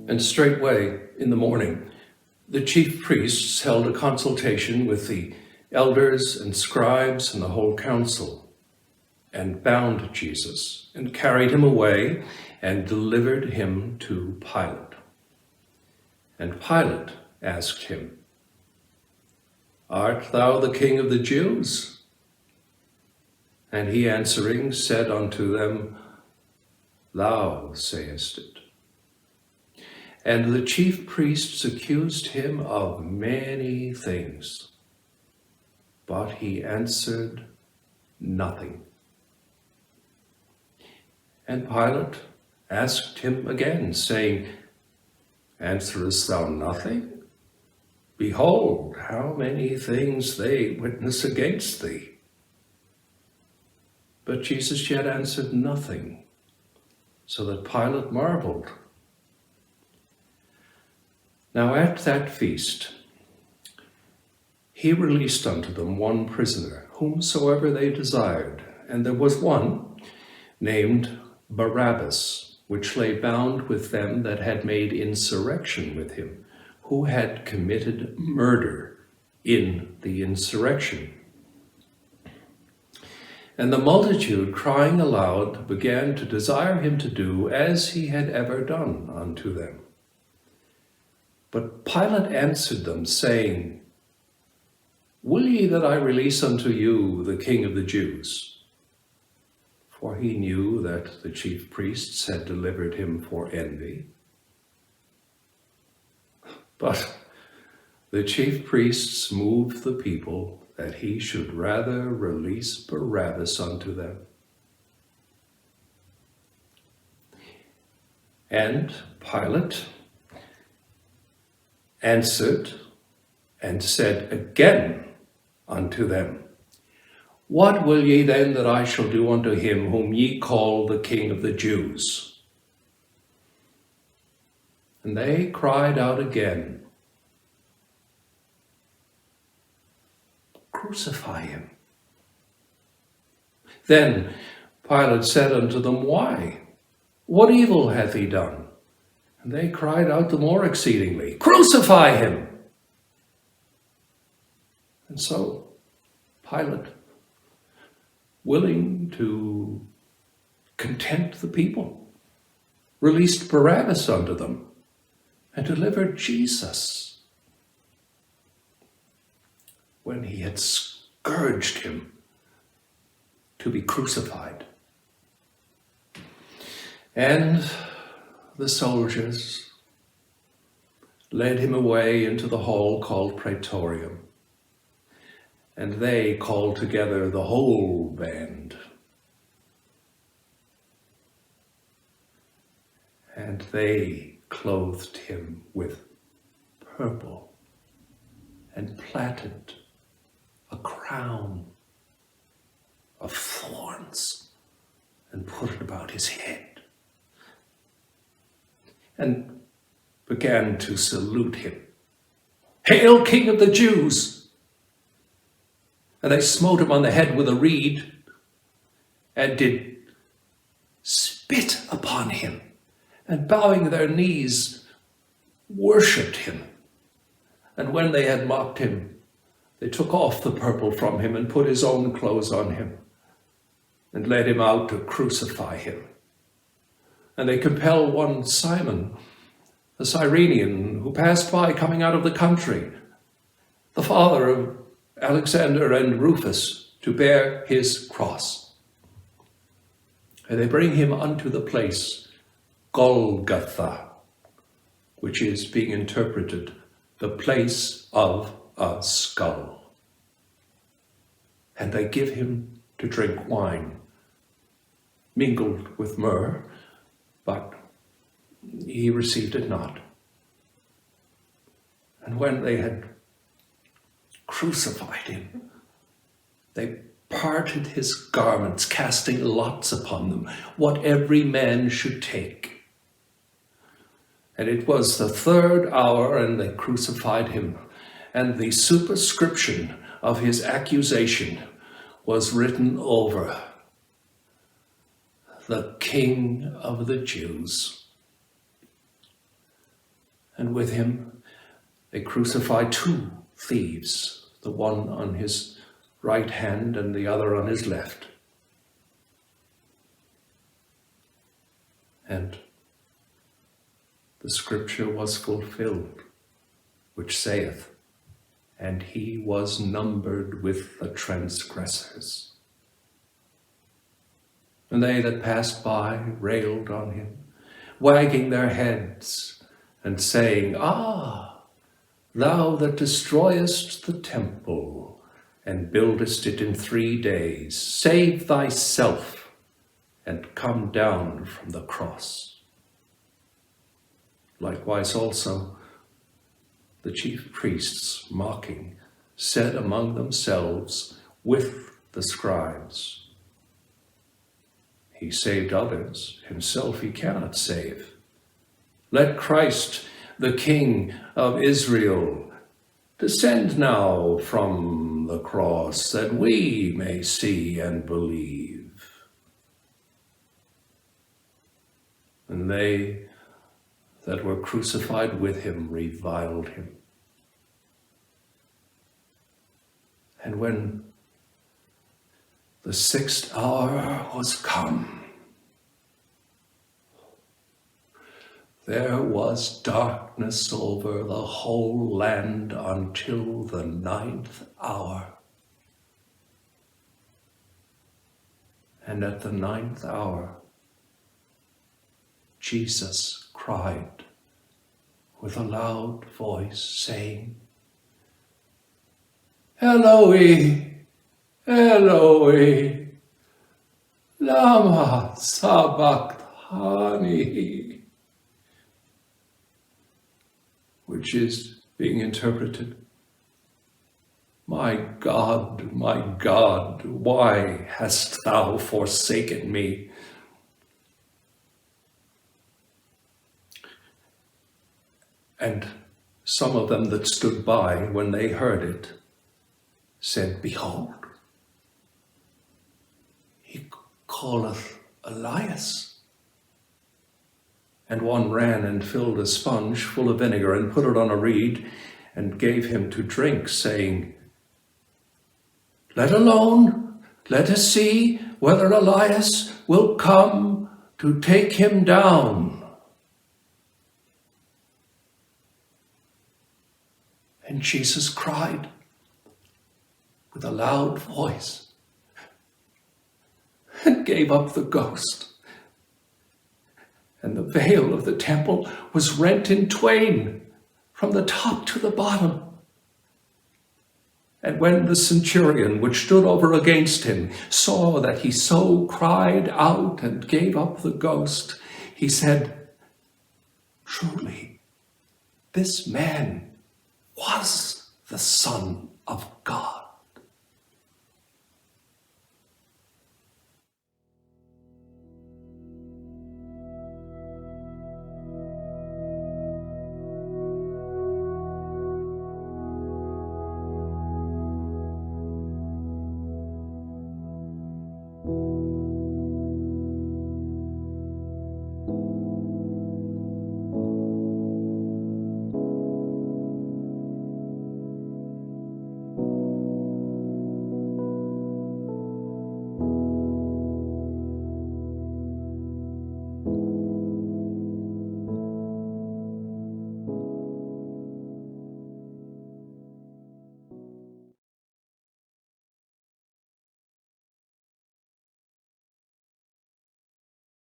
And straightway in the morning, the chief priests held a consultation with the elders and scribes and the whole council, and bound Jesus, and carried him away, and delivered him to Pilate. And Pilate asked him, "Art thou the king of the Jews?" And he answering said unto them, "Thou sayest it." And the chief priests accused him of many things, but he answered nothing. And Pilate asked him again, saying, "Answerest thou nothing? Behold, how many things they witness against thee." But Jesus yet answered nothing, so that Pilate marveled. Now at that feast, he released unto them one prisoner, whomsoever they desired. And there was one named Barabbas, which lay bound with them that had made insurrection with him, who had committed murder in the insurrection. And the multitude, crying aloud, began to desire him to do as he had ever done unto them. But Pilate answered them, saying, "Will ye that I release unto you the King of the Jews?" For he knew that the chief priests had delivered him for envy. But the chief priests moved the people that he should rather release Barabbas unto them. And Pilate answered and said again unto them, "What will ye then that I shall do unto him whom ye call the King of the Jews?" And they cried out again, "Crucify him." Then Pilate said unto them, "Why? What evil hath he done?" And they cried out the more exceedingly, "Crucify him!" And so Pilate, willing to content the people, released Barabbas unto them and delivered Jesus. When he had scourged him to be crucified. And the soldiers led him away into the hall called Praetorium, and they called together the whole band. And they clothed him with purple and plaited a crown of thorns and put it about his head, and began to salute him. "Hail, King of the Jews!" And they smote him on the head with a reed, and did spit upon him, and bowing their knees, worshipped him. And when they had mocked him, they took off the purple from him and put his own clothes on him, and led him out to crucify him. And they compelled one Simon, a Cyrenian, who passed by coming out of the country, the father of Alexander and Rufus, to bear his cross. And they bring him unto the place Golgotha, which is being interpreted the place of a skull. And they give him to drink wine, mingled with myrrh, but he received it not. And when they had crucified him, they parted his garments, casting lots upon them, what every man should take. And it was the third hour, and they crucified him. And the superscription of his accusation was written over: "The King of the Jews." And with him they crucified two thieves, the one on his right hand and the other on his left. And the scripture was fulfilled, which saith, and he was numbered with the transgressors. And they that passed by railed on him, wagging their heads and saying, Ah, thou that destroyest the temple and buildest it in 3 days, save thyself and come down from the cross. Likewise also the chief priests, mocking, said among themselves with the scribes, He saved others, himself he cannot save. Let Christ, the King of Israel, descend now from the cross, that we may see and believe. And they that were crucified with him reviled him. And when the 6th hour was come, there was darkness over the whole land until the 9th hour. And at the 9th hour, Jesus cried with a loud voice, saying, Eloi, Eloi, lama sabachthani, which is being interpreted, my God, why hast thou forsaken me? And some of them that stood by, when they heard it, said, Behold, he calleth Elias. And one ran and filled a sponge full of vinegar and put it on a reed and gave him to drink, saying, Let alone, let us see whether Elias will come to take him down. And Jesus cried with a loud voice and gave up the ghost. And the veil of the temple was rent in twain from the top to the bottom. And when the centurion which stood over against him saw that he so cried out and gave up the ghost, he said, Truly, this man was the Son of God.